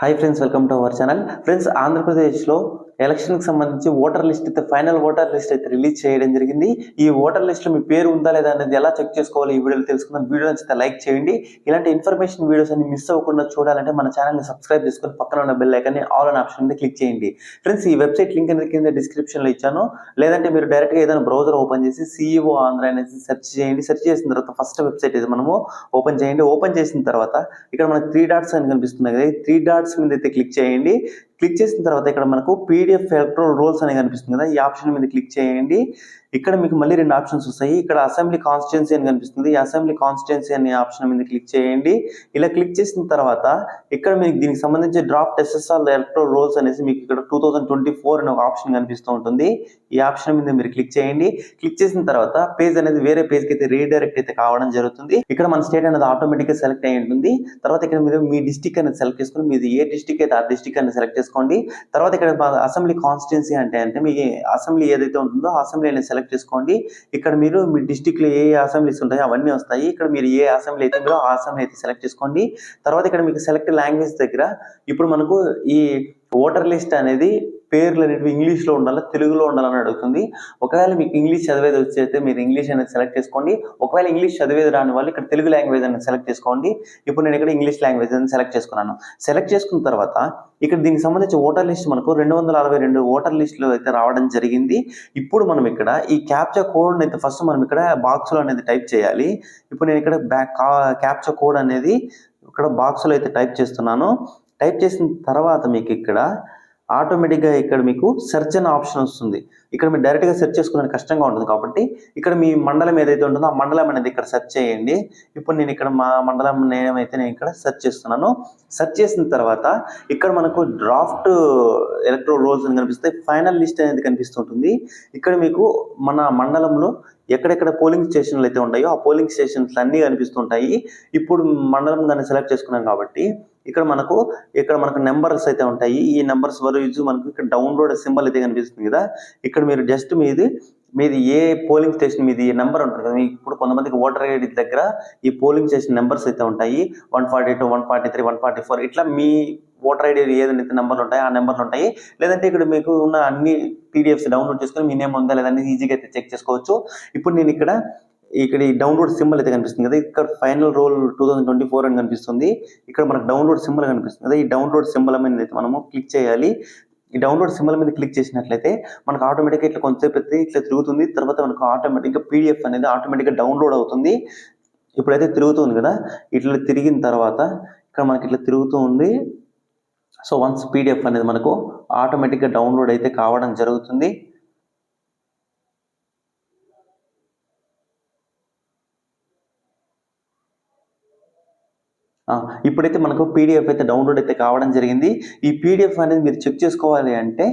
Hi friends, welcome to our channel. Friends, ఆంధ్రప్రదేశ్లో ఎలక్షన్కి సంబంధించి ఓటర్ లిస్ట్ అయితే ఫైనల్ ఓటర్ లిస్ట్ అయితే రిలీజ్ చేయడం జరిగింది. ఈ ఓటర్ లిస్ట్లో మీ పేరు ఉందా లేదా అనేది ఎలా చెక్ చేసుకోవాలి ఈ వీడియోలో తెలుసుకుందాం. వీడియో నచ్చితే లైక్ చేయండి. ఇలాంటి ఇన్ఫర్మేషన్ వీడియోస్ అన్ని మిస్ అవ్వకుండా చూడాలంటే మన ఛానల్ని సబ్స్క్రైబ్ చేసుకొని పక్కన ఉన్న బెల్ ఐకాన్ని ఆల్ అనే ఆప్షన్ మీద క్లిక్ చేయండి. ఫ్రెండ్స్, ఈ వెబ్సైట్ లింక్ అనేది కింద డిస్క్రిప్షన్లో ఇచ్చాను. లేదంటే మీరు డైరెక్ట్గా ఏదైనా బ్రౌజర్ ఓపెన్ చేసి CEO ఆంధ్ర అనేది సెర్చ్ చేయండి. సెర్చ్ చేసిన తర్వాత ఫస్ట్ వెబ్సైట్ ఇది మనము ఓపెన్ చేయండి. ఓపెన్ చేసిన తర్వాత ఇక్కడ మనకు 3 డాట్స్ అని కనిపిస్తుంది కదా, ఈ 3 డాట్స్ మీద అయితే క్లిక్ చేయండి. క్లిక్ చేసిన తర్వాత ఇక్కడ మనకు PDF ఎలక్టోరల్ రోల్స్ అని కనిపిస్తుంది కదా, ఈ ఆప్షన్ మీద క్లిక్ చేయండి. ఇక్కడ మీకు మళ్ళీ 2 ఆప్షన్స్ వస్తాయి. ఇక్కడ అసెంబ్లీ కాన్స్టిట్యున్సీ అని కనిపిస్తుంది. ఈ అసెంబ్లీ కాన్స్టిట్యున్సీ అనే ఆప్షన్ మీద క్లిక్ చేయండి. ఇలా క్లిక్ చేసిన తర్వాత ఇక్కడ మీకు దీనికి సంబంధించి డ్రాఫ్ట్ SSR ఎలక్టోరల్ రోల్స్ అనేసి మీకు ఇక్కడ 2024 అనే ఒక ఆప్షన్ కనిపిస్తూ ఉంటుంది. ఈ ఆప్షన్ మీద మీరు క్లిక్ చేయండి. క్లిక్ చేసిన తర్వాత పేజ్ అనేది వేరే పేజ్కి అయితే రీడైరెక్ట్ అయితే కావడం జరుగుతుంది. ఇక్కడ మన స్టేట్ అనేది ఆటోమేటిక్గా సెలెక్ట్ అయి ఉంటుంది. తర్వాత ఇక్కడ మీరు మీ డిస్టిక్ అనేది సెలెక్ట్ చేసుకుని మీది ఏ డిస్టిక్ అయితే ఆ డిస్టిక్ అనేది సెలెక్ట్ చేసుకోండి. తర్వాత ఇక్కడ అసెంబ్లీ కాన్స్టిట్యున్సీ అంటే మీ అసెంబ్లీ ఏదైతే ఉంటుందో ఆ అసెంబ్లీ అనేది సెలెక్ట్ చేసుకోండి. ఇక్కడ మీరు మీ డిస్టిక్ లో ఏ అసెంబ్లీస్ ఉంటాయో అవన్నీ వస్తాయి. ఇక్కడ మీరు ఏ అసెంబ్లీ అయితే ఉందో ఆ అసెంబ్లీ అయితే సెలెక్ట్ చేసుకోండి. తర్వాత ఇక్కడ మీకు సెలెక్ట్ లాంగ్వేజ్ దగ్గర ఇప్పుడు మనకు ఈ ఓటర్ లిస్ట్ అనేది పేర్లు అనేవి ఇంగ్లీష్లో ఉండాలి, తెలుగులో ఉండాలని అడుగుతుంది. ఒకవేళ మీకు ఇంగ్లీష్ చదివేది వచ్చేస్తే మీరు ఇంగ్లీష్ అనేది సెలెక్ట్ చేసుకోండి. ఒకవేళ ఇంగ్లీష్ చదివేది రాని వాళ్ళు ఇక్కడ తెలుగు లాంగ్వేజ్ అనేది సెలెక్ట్ చేసుకోండి. ఇప్పుడు నేను ఇక్కడ ఇంగ్లీష్ లాంగ్వేజ్ అనేది సెలెక్ట్ చేసుకున్నాను. సెలెక్ట్ చేసుకున్న తర్వాత ఇక్కడ దీనికి సంబంధించి ఓటర్ లిస్ట్ మనకు 262 ఓటర్ లిస్టులు అయితే రావడం జరిగింది. ఇప్పుడు మనం ఇక్కడ ఈ క్యాప్చా కోడ్ అయితే ఫస్ట్ మనం ఇక్కడ బాక్స్లో అనేది టైప్ చేయాలి. ఇప్పుడు నేను ఇక్కడ క్యాప్చా కోడ్ అనేది ఇక్కడ బాక్స్లో అయితే టైప్ చేస్తున్నాను. టైప్ చేసిన తర్వాత మీకు ఇక్కడ ఆటోమేటిక్గా ఇక్కడ మీకు సెర్చ్ అనే ఆప్షన్ వస్తుంది. ఇక్కడ మీరు డైరెక్ట్గా సెర్చ్ చేసుకోవడానికి కష్టంగా ఉంటుంది కాబట్టి ఇక్కడ మీ మండలం ఏదైతే ఉంటుందో ఆ మండలం అనేది ఇక్కడ సెర్చ్ చేయండి. ఇప్పుడు నేను ఇక్కడ మా మండలం నేమ్ అయితే నేను ఇక్కడ సెర్చ్ చేస్తున్నాను. సెర్చ్ చేసిన తర్వాత ఇక్కడ మనకు డ్రాఫ్ట్ ఎలక్టోరల్ రోల్స్ అని కనిపిస్తాయి. ఫైనల్ లిస్ట్ అనేది కనిపిస్తుంటుంది. ఇక్కడ మీకు మన మండలంలో ఎక్కడెక్కడ పోలింగ్ స్టేషన్లు అయితే ఉంటాయో ఆ పోలింగ్ స్టేషన్స్ అన్నీ కనిపిస్తుంటాయి. ఇప్పుడు మండలం దాన్ని సెలెక్ట్ చేసుకున్నాం కాబట్టి ఇక్కడ మనకు నెంబర్స్ అయితే ఉంటాయి. ఈ నెంబర్స్ వరకు మనకు ఇక్కడ డౌన్లోడ్ సింబల్ అయితే కనిపిస్తుంది కదా, ఇక్కడ మీరు జస్ట్ మీది ఏ పోలింగ్ స్టేషన్ మీది నెంబర్ ఉంటుంది కదా. ఇప్పుడు కొంతమందికి ఓటర్ ఐడి దగ్గర ఈ పోలింగ్ స్టేషన్ నెంబర్స్ అయితే ఉంటాయి. 142, 143, 144 ఇట్లా మీ ఓటర్ ఐడి ఏదైతే నెంబర్లు ఉంటాయో ఆ నెంబర్లు ఉంటాయి. లేదంటే ఇక్కడ మీకు ఉన్న అన్ని PDFs డౌన్లోడ్ చేసుకొని మీ నేమ్ ఉందా లేదని ఈజీగా అయితే చెక్ చేసుకోవచ్చు. ఇప్పుడు నేను ఇక్కడ ఈ డౌన్లోడ్ సింబల్ అయితే కనిపిస్తుంది కదా, ఇక్కడ ఫైనల్ రోల్ 2024 అని కనిపిస్తుంది. ఇక్కడ మనకు డౌన్లోడ్ సింబల్ కనిపిస్తుంది కదా, ఈ డౌన్లోడ్ సింబల్ మీద అయితే మనము క్లిక్ చేయాలి. ఈ డౌన్లోడ్ సింబల్ మీద క్లిక్ చేసినట్లయితే మనకు ఆటోమేటిక్గా ఇట్లా కొంతసేపు అయితే ఇట్లా తిరుగుతుంది. తర్వాత మనకు ఆటోమేటిక్గా PDF అనేది ఆటోమేటిక్గా డౌన్లోడ్ అవుతుంది. ఇప్పుడైతే తిరుగుతుంది కదా, ఇట్లా తిరిగిన తర్వాత ఇక్కడ మనకి ఇట్లా తిరుగుతూ ఉంది. సో వన్స్ PDF అనేది మనకు ఆటోమేటిక్గా డౌన్లోడ్ అయితే కావడం జరుగుతుంది. ఇప్పుడైతే మనకు PDF అయితే డౌన్లోడ్ అయితే కావడం జరిగింది. ఈ PDF అనేది మీరు చెక్ చేసుకోవాలి అంటే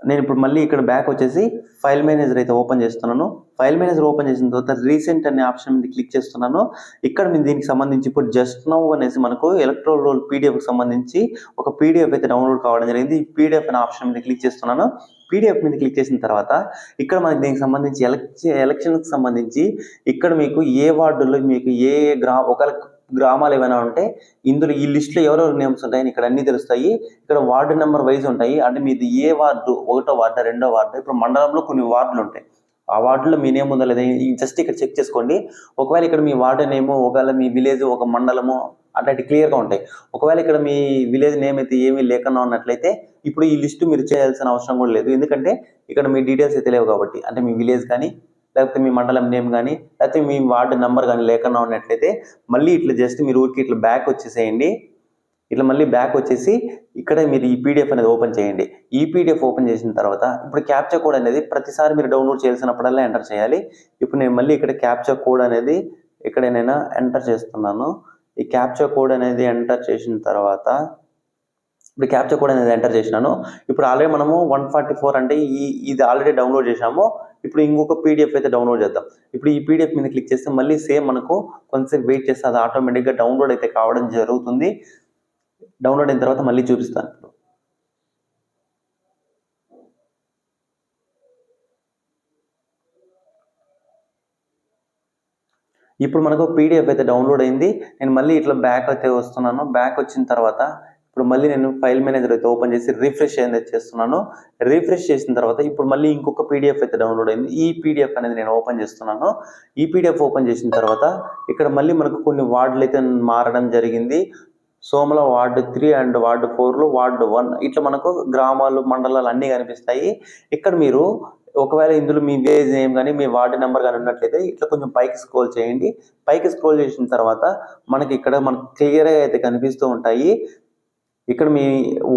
నేను ఇప్పుడు మళ్ళీ ఇక్కడ బ్యాక్ వచ్చేసి ఫైల్ మేనేజర్ అయితే ఓపెన్ చేస్తున్నాను. ఫైల్ మేనేజర్ ఓపెన్ చేసిన తర్వాత రీసెంట్ అనే ఆప్షన్ మీద క్లిక్ చేస్తున్నాను. ఇక్కడ మీరు దీనికి సంబంధించి ఇప్పుడు జస్ట్ నౌ అనేసి మనకు ఎలక్టోరల్ రోల్ PDFకి సంబంధించి ఒక PDF అయితే డౌన్లోడ్ కావడం జరిగింది. ఈ PDF అనే ఆప్షన్ మీద క్లిక్ చేస్తున్నాను. PDF మీద క్లిక్ చేసిన తర్వాత ఇక్కడ మనకి దీనికి సంబంధించి ఎలక్షన్కి సంబంధించి ఇక్కడ మీకు ఏ వార్డులో మీకు ఒక గ్రామాలు ఏమైనా ఉంటే ఇందులో ఈ లిస్టులో ఎవరెవరు నేమ్స్ ఉంటాయని ఇక్కడ అన్ని తెలుస్తాయి. ఇక్కడ వార్డు నెంబర్ వైజ్ ఉంటాయి. అంటే మీది ఏ వార్డు, 1వ వార్డు, 2వ వార్డు, ఇప్పుడు మండలంలో కొన్ని వార్డులు ఉంటాయి. ఆ వార్డులో మీ నేమ్ ఉందా లేదా జస్ట్ ఇక్కడ చెక్ చేసుకోండి. ఒకవేళ ఇక్కడ మీ వార్డు నేము, ఒకవేళ మీ విలేజ్, ఒక మండలము అట్లాంటి క్లియర్గా ఉంటాయి. ఒకవేళ ఇక్కడ మీ విలేజ్ నేమ్ అయితే ఏమీ లేకుండా ఉన్నట్లయితే ఇప్పుడు ఈ లిస్టు మీరు చేయాల్సిన అవసరం కూడా లేదు. ఎందుకంటే ఇక్కడ మీ డీటెయిల్స్ అయితే లేవు కాబట్టి, అంటే మీ విలేజ్ కానీ లేకపోతే మీ మండలం నేమ్ కానీ లేకపోతే మీ వార్డు నెంబర్ కానీ లేకుండా ఉన్నట్లయితే మళ్ళీ ఇట్లా జస్ట్ మీరు ఊరికి ఇట్లా బ్యాక్ వచ్చేసేయండి. ఇట్లా మళ్ళీ బ్యాక్ వచ్చేసి ఇక్కడ మీరు ఈ PDF అనేది ఓపెన్ చేయండి. ఈ PDF ఓపెన్ చేసిన తర్వాత ఇప్పుడు క్యాప్చా కోడ్ అనేది ప్రతిసారి మీరు డౌన్లోడ్ చేయాల్సినప్పుడల్లా ఎంటర్ చేయాలి. ఇప్పుడు నేను మళ్ళీ ఇక్కడ క్యాప్చా కోడ్ అనేది ఇక్కడ నేను ఎంటర్ చేస్తున్నాను. ఈ క్యాప్చా కోడ్ అనేది ఎంటర్ చేసిన తర్వాత ఇప్పుడు క్యాప్చా కోడ్ అనేది ఎంటర్ చేసినాను. ఇప్పుడు ఆల్రెడీ మనము 144 అంటే ఇది ఆల్రెడీ డౌన్లోడ్ చేసాము. ఇప్పుడు ఇంకొక PDF అయితే డౌన్లోడ్ చేద్దాం. ఇప్పుడు ఈ PDF మీద క్లిక్ చేస్తే మళ్ళీ సేమ్ మనకు కొంతసేపు వెయిట్ చేస్తే అది ఆటోమేటిక్గా డౌన్లోడ్ అయితే కావడం జరుగుతుంది. డౌన్లోడ్ అయిన తర్వాత మళ్ళీ చూపిస్తాను. ఇప్పుడు మనకు PDF అయితే డౌన్లోడ్ అయింది. నేను మళ్ళీ ఇట్లా బ్యాక్ అయితే వస్తున్నాను. బ్యాక్ వచ్చిన తర్వాత ఇప్పుడు మళ్ళీ నేను ఫైల్ మేనేజర్ అయితే ఓపెన్ చేసి రిఫ్రెష్ అనేది చేస్తున్నాను. రిఫ్రెష్ చేసిన తర్వాత ఇప్పుడు మళ్ళీ ఇంకొక పీడిఎఫ్ అయితే డౌన్లోడ్ అయింది. ఈ పీడిఎఫ్ అనేది నేను ఓపెన్ చేస్తున్నాను. ఈ పీడిఎఫ్ ఓపెన్ చేసిన తర్వాత ఇక్కడ మళ్ళీ మనకు కొన్ని వార్డులు అయితే మారడం జరిగింది. సోమల వార్డు 3 అండ్ వార్డు 4లో వార్డు 1 ఇట్లా మనకు గ్రామాలు మండలాలు అన్నీ కనిపిస్తాయి. ఇక్కడ మీరు ఒకవేళ ఇందులో మీ విలేజ్ నేమ్ కానీ మీ వార్డు నెంబర్ కానీ ఉన్నట్లయితే ఇట్లా కొంచెం పైకి స్క్రోల్ చేయండి. పైకి స్క్రోల్ చేసిన తర్వాత మనకి క్లియర్గా అయితే కనిపిస్తూ ఉంటాయి. ఇక్కడ మీ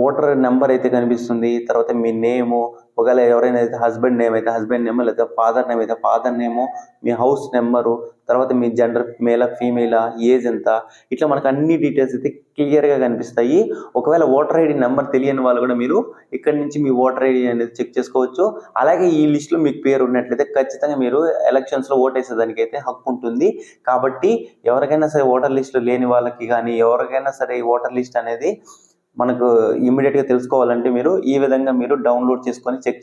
ఓటర్ నెంబర్ అయితే కనిపిస్తుంది. తర్వాత మీ నేము, ఒకవేళ ఎవరైనా అయితే హస్బెండ్ నేమ్ అయితే హస్బెండ్ నేమ్, లేదా ఫాదర్ నేమ్ అయితే ఫాదర్ నేము, మీ హౌస్ నెంబరు, తర్వాత మీ జెండర్ మేలా ఫీమేలా, ఏజ్ ఎంత, ఇట్లా మనకు అన్ని డీటెయిల్స్ అయితే క్లియర్గా కనిపిస్తాయి. ఒకవేళ ఓటర్ ఐడి నెంబర్ తెలియని వాళ్ళు కూడా మీరు ఇక్కడ నుంచి మీ ఓటర్ ఐడి అనేది చెక్ చేసుకోవచ్చు. అలాగే ఈ లిస్టులో మీకు పేరు ఉన్నట్లయితే ఖచ్చితంగా మీరు ఎలక్షన్స్లో ఓటేసేదానికి అయితే హక్కు ఉంటుంది. కాబట్టి ఎవరికైనా సరే ఓటర్ లిస్టులో లేని వాళ్ళకి కానీ ఎవరికైనా సరే ఈ ఓటర్ లిస్ట్ అనేది మనకు ఇమ్మీడియట్గా తెలుసుకోవాలంటే మీరు ఈ విధంగా మీరు డౌన్లోడ్ చేసుకొని చెక్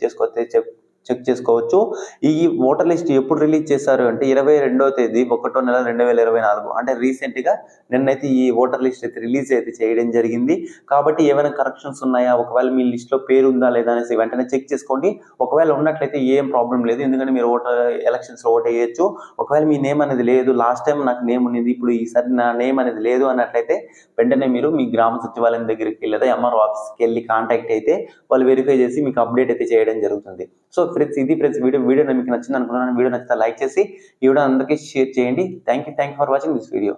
చేసుకోవచ్చు. ఈ ఓటర్ లిస్ట్ ఎప్పుడు రిలీజ్ చేశారు అంటే 22వ తేదీ 1వ నెల 2024 అంటే రీసెంట్గా నిన్నైతే ఈ ఓటర్ లిస్ట్ అయితే రిలీజ్ అయితే చేయడం జరిగింది. కాబట్టి ఏమైనా కరెక్షన్స్ ఉన్నాయా, ఒకవేళ మీ లిస్ట్లో పేరు ఉందా లేదా అనేసి వెంటనే చెక్ చేసుకోండి. ఒకవేళ ఉన్నట్లయితే ఏం ప్రాబ్లం లేదు, ఎందుకంటే మీరు ఎలక్షన్స్లో ఓట్ వేయచ్చు. ఒకవేళ మీ నేమ్ అనేది లేదు, లాస్ట్ టైం నాకు నేమ్ ఉంది, ఇప్పుడు ఈసారి నా నేమ్ అనేది లేదు అన్నట్లయితే వెంటనే మీరు మీ గ్రామ సచివాలయం దగ్గరికి లేదా ఎంఆర్ఓ ఆఫీస్కి వెళ్ళి కాంటాక్ట్ అయితే వాళ్ళు వెరిఫై చేసి మీకు అప్డేట్ అయితే చేయడం జరుగుతుంది. సో ఫ్రెండ్స్, ఇది ఫ్రెండ్స్ వీడియో మీకు నచ్చింది అనుకున్నాను. వీడియో నచ్చితే లైక్ చేసి ఈ వీడియో అందరికీ షేర్ చేయండి. Thank you for watching this video.